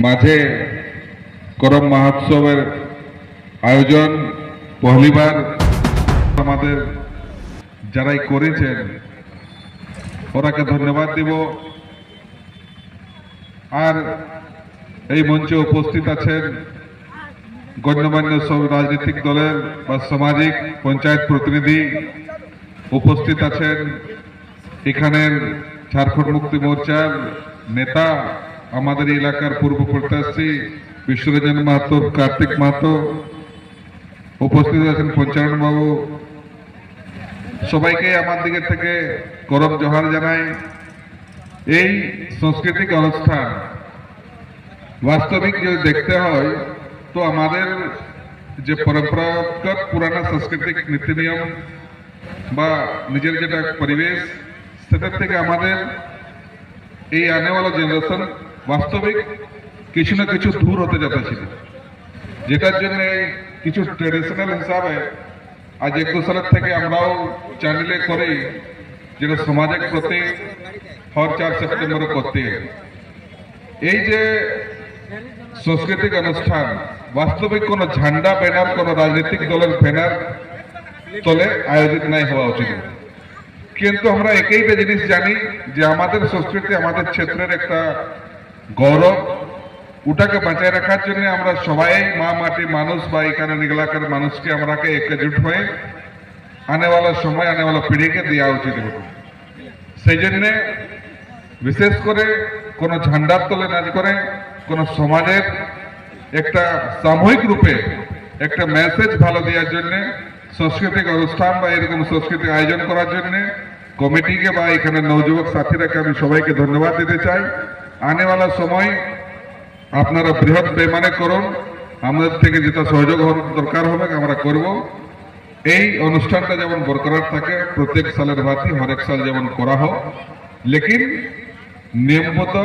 মাঝে করম মহোৎসবের আয়োজন পহলিবার আমাদের যারাই করেছেন ওরাকে ধন্যবাদ দিব। আর এই মঞ্চে উপস্থিত আছেন গণ্যমান্য সব রাজনৈতিক দলের বা সামাজিক পঞ্চায়েত প্রতিনিধি, উপস্থিত আছেন এখানের ঝাড়খণ্ড মুক্তি মোর্চার নেতা, আমাদের এলাকার পূর্ব প্রত্যাশী বিশ্বরঞ্জন মাহাতো, কার্তিক মাহাতো, উপস্থিত আছেন পঞ্চানন বাবু। সবাইকে আমার দিকে থেকে করম জোহার জানাই। এই সাংস্কৃতিক অনুষ্ঠান বাস্তবিক যদি দেখতে হয় তো আমাদের যে পরম্পরাগত পুরানা সাংস্কৃতিক নীতি নিয়ম বা নিজের যেটা পরিবেশ সেটার থেকে আমাদের এই আনেওয়ালা জেনারেশন বাস্তবিক কিছু না কিছু দূর হতে যাচ্ছিল, যেটার জন্য কিছু ট্রেডিশনাল হিসাবে আজ 21 সালের থেকে আমরাও চ্যানেলে করি যেটা সমাজের প্রতি হর 4 সেপ্টেম্বর করতে। এই যে সাংস্কৃতিক অনুষ্ঠান বাস্তবিক কোনো ঝান্ডা ব্যানার, কোনো রাজনৈতিক দলের ব্যানার তলে আয়োজিত নাই হওয়া উচিত। কিন্তু আমরা একইটা জিনিস জানি যে আমাদের সংস্কৃতি, আমাদের ক্ষেত্রের একটা গৌরব, ওটাকে বাঁচায় রাখার জন্য আমরা সবাই মা মাটি মানুষ বা এখানে এলাকার মানুষকে আমরাকে একজুট হয়ে আনেওয়ালা সময় আনেওয়ালা পিঢ়িকে দেওয়া উচিত হবে। সেই জন্যে বিশেষ করে কোনো ঝান্ডার তলে না করে কোনো সমাজের একটা সামূহিক রূপে একটা মেসেজ ভালো দেওয়ার জন্য সাংস্কৃতিক অনুষ্ঠান বা এরকম সাংস্কৃতিক আয়োজন করার জন্য কমিটিকে বা এখানে নবযুবক সাথীরাকে আমি সবাইকে ধন্যবাদ দিতে চাই। আনেওয়ালা সময় আপনারা বৃহৎ বেমানে করুন, আমাদের থেকে যেটা সহযোগ দরকার হবে আমরা করব। এই অনুষ্ঠানটা যেমন বরকরার থাকে প্রত্যেক সালের ভাতি হরেক সাল যেমন করা হোক, লেকিন নিয়মিত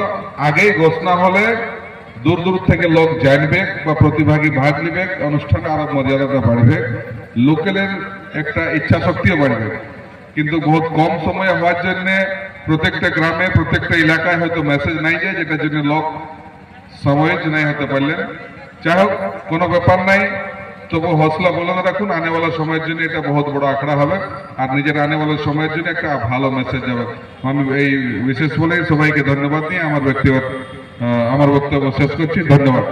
আগেই ঘোষণা হলে দূর দূর থেকে লোক জানবে বা প্রতিভাগী ভাগ নেবে, অনুষ্ঠানে আরো মর্যাদাটা বাড়বে, লোকেলের একটা ইচ্ছা শক্তিও বাড়বে। কিন্তু বহুত কম সময়ে হওয়ার জন্য প্রত্যেকটা গ্রামে প্রত্যেকটা এলাকায় হয়তো মেসেজ নাই যায়, যেটার জন্য লোক সময় নাই হতে পারলেন। যাই হোক, কোনো ব্যাপার নাই, তবু হৌসলা বলতে রাখুন, আনেওয়ালা সময়ের জন্য এটা বহুত বড় আখড়া হবে আর নিজের আনেওয়ালা সময়ের জন্য একটা ভালো মেসেজ যাবে। আমি এই বিশেষ বলে সবাইকে ধন্যবাদ দিয়ে আমার বক্তব্য শেষ করছি। ধন্যবাদ।